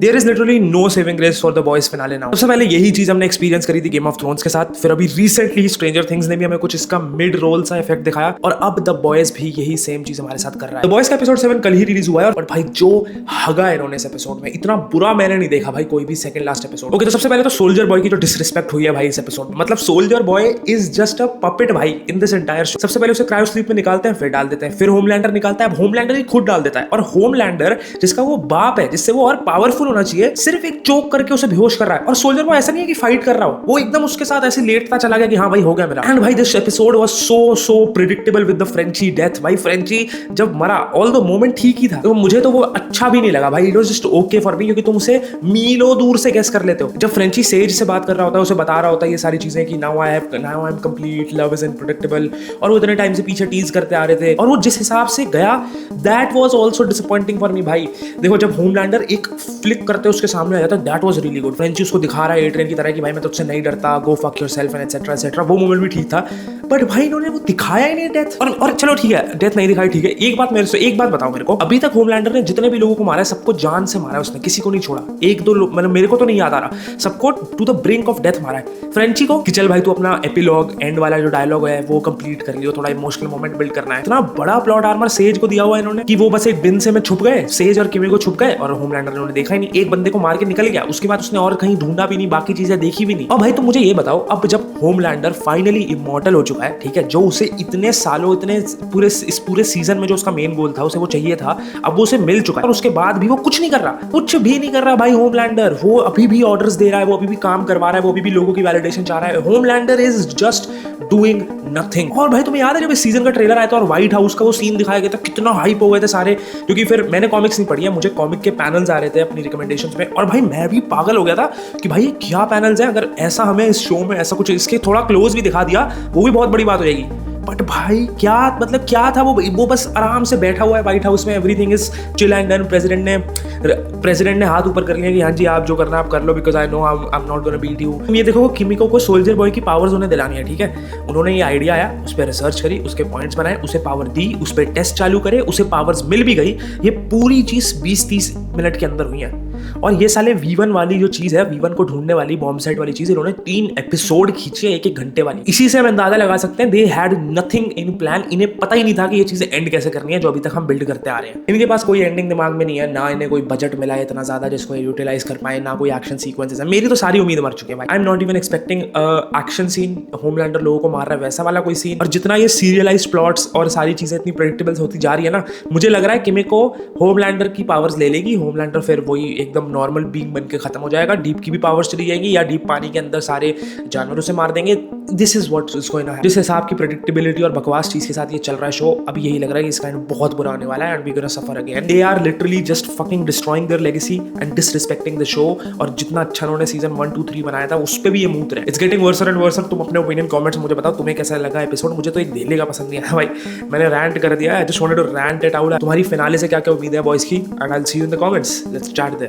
There is literally no saving grace for the Boys finale now. सबसे पहले यही चीज हमने एक्सपीरियंस करी थी गेम ऑफ थ्रोन्स के साथ, फिर अभी रिसेंटली स्ट्रेंजर थिंग्स ने भी हमें कुछ इसका मिड रोल सा इफेक्ट दिखाया, और अब द बॉयज भी यही सेम चीज हमारे साथ कर रहा है। द बॉयज का एपिसोड 7 कल ही रिलीज हुआ है, और भाई जो हगा इन्होंने इस एपिसोड में, इतना बुरा मैंने नहीं देखा भाई कोई भी सेकंड लास्ट एपिसोड। ओके, तो सबसे पहले तो सोल्जर बॉय की जो डिसरिस्पेक्ट हुई है भाई इस एपिसोड में, मतलब soldier boy is just a puppet भाई इन दिस एंटायर शो। सबसे पहले उसे क्रायो स्लीप में निकालते हैं, फिर डाल देते हैं, फिर होमलैंडर निकालता है, होमलैंडर ही खुद डाल देता है, और होमलैंडर जिसका वो बाप है, जिससे वो और पावरफुल होना चाहिए, सिर्फ एक चोक करके उसे बेहोश कर रहा है। और सोल्जर को ऐसा नहीं है कि फाइट कर रहा हो, वो एकदम उसके साथ ऐसे लेटता चला गया कि हाँ भाई हो गया मेरा। एंड भाई this episode was so predictable with the Frenchie death. भाई फ्रेंची जब मरा, ऑल द मोमेंट ठीक ही था, तो मुझे तो वो अच्छा भी नहीं लगा भाई। It was just okay for me, क्योंकि तुम उसे मीलों दूर से गेस कर लेते हो। जब फ्रेंची सेज से बात कर रहा होता है, उसे बता रहा होता है ये सारी चीजें कि now I am complete, love is unpredictable, और वो इतने टाइम से पीछे टीज करते आ रहे थे, और वो जिस हिसाब से गया, that was also disappointing for me भाई। देखो जब होमलैंडर एक फ्लिक करते उसके सामने आ जाता, that was really good. Frenchie उसको दिखा रहा है ए ट्रेन की तरह कि भाई मैं तुझसे नहीं डरता, go fuck yourself and etcetera etcetera, वो मोमेंट भी ठीक था। बट भाई इन्होंने वो दिखाया ही नहीं डेथ, और चलो ठीक है डेथ नहीं दिखाई, ठीक है। एक बात बताओ मेरे को, अभी तक होमलैंडर ने जितने भी लोगों को मारा है, सबको जान से मारा है उसने, किसी को नहीं छोड़ा। एक दो लोग, मतलब मेरे को तो नहीं याद आ रहा, सबको to the brink of death मारा है। फ्रेंची को कि चल भाई तू अपना एपिलॉग एंड वाला जो डायलॉग है वो कंप्लीट कर लियो, थोड़ा इमोशनल मोमेंट बिल्ड करना है। इतना बड़ा प्लॉट आर्मर सेज को दिया हुआ है इन्होंने कि वो बस एक बिन से में छुप गए, सेज और किमी को छुप गए, और होमलैंडर ने देखा ही नहीं, एक बंदे को मार के निकल गया, उसके बाद उसने और कहीं ढूंढा भी नहीं, बाकी चीजें देखी भी नहीं। और भाई तुम मुझे ये बताओ, अब जब होमलैंडर फाइनली इमॉर्टल हो चुका है, ठीक है, जो उसे इतने सालों, इतने इस पूरे सीजन में जो उसका मेन गोल था, उसे वो चाहिए था, अब वो उसे मिल चुका है, और उसके बाद भी वो कुछ नहीं कर रहा, कुछ भी नहीं कर रहा भाई होमलैंडर। वो अभी भी ऑर्डर्स दे रहा है, वो अभी भी काम करवा रहा है, वो अभी भी लोगों की वैलिडेशन चाह रहा है। Homelander is just doing nothing. और भाई तुम्हें याद है जब इस सीजन का ट्रेलर आया था और व्हाइट हाउस का वो सीन दिखाया गया था, कितना हाइप हो गए थे सारे, क्योंकि फिर मैंने कॉमिक्स नहीं पढ़ी है, मुझे कॉमिक के पैनल्स आ रहे थे अपनी रिकमेंडेशंस में, और भाई मैं भी पागल हो गया था कि भाई क्या पैनल्स हैं, अगर ऐसा हमें इस शो में ऐसा कुछ इसके थोड़ा क्लोज भी दिखा दिया वो भी बहुत बड़ी बात हो जाएगी। बट भाई क्या मतलब क्या था वो बस आराम से बैठा हुआ है व्हाइट हाउस में, everything is chill and done. President ने हाथ ऊपर कर लिया कि हाँ जी आप जो करना आप कर लो, because I know I am not gonna beat you. ये देखो किमिको को सोल्जर बॉय की पावर्स उन्हें दिलानी है, ठीक है। उन्होंने ये आइडिया आया, उस पर रिसर्च करी, उसके पॉइंट्स बनाए, उसे पावर दी, उस पर टेस्ट चालू करे, उसे पावर्स मिल भी गई। ये पूरी चीज 20-30 मिनट के अंदर हुई है। और ये साले V1 वाली जो चीज है, V1 को ढूंढने वाली बॉम्ब सेट वाली चीज, इन्होंने 3 एपिसोड खींचे 1-1 घंटे वाली। इसी से हम अंदाजा लगा सकते हैं they had nothing in plan. इन्हें पता ही नहीं था कि ये चीजें एंड कैसे करनी है, जो अभी तक हम बिल्ड करते आ रहे हैं। इनके पास कोई एंडिंग दिमाग में नहीं है, ना इन्हें कोई बजट मिला है इतना ज्यादा जिसको यूटिलाइज कर पाए, ना कोई एक्शन सीक्वेंसेस है। मेरी तो सारी उम्मीद मर चुकी है भाई। I am not even expecting action scene, Homelander लोगों को मार रहा है वैसा वाला कोई सीन। और जितना ये सीरियलाइज्ड प्लॉट्स और सारी चीजें इतनी प्रेडिक्टेबल होती जा रही है ना, मुझे लग रहा है किमिको होमलैंडर की पावर्स ले लेगी, होमलैंडर फिर वही एकदम नॉर्मल बीइंग बन के खत्म हो जाएगा, डीप की भी पावर्स चली जाएगी, या डीप पानी के अंदर सारे जानवरों से मार देंगे। This is what is going to happen. जिस हिसाब की प्रेडिक्टेबिलिटी और बकवास चीज के साथ ये चल रहा है शो, अभी यही लग रहा है कि इसका एंड बहुत बुरा होने वाला है, and we gonna suffer again. They are literally just fucking destroying their legacy and disrespecting the show. और जितना अच्छा उन्होंने सीजन 1, 2, 3 बनाया था, उस पे भी ये मूत रहे। It's getting वर्सर and वर्सर। तुम अपने ओपिनियन कमेंट्स में मुझे बताओ, तुम्हें कैसा लगा एपिसोड। मुझे तो एक डेली का पसंद नहीं आया भाई, मैंने रैंट कर दिया। I just wanted to rant it out. तुम्हारी फिनाले से क्या क्या उम्मीद है बॉयज की, and I will see you in the comments. Let's chat there.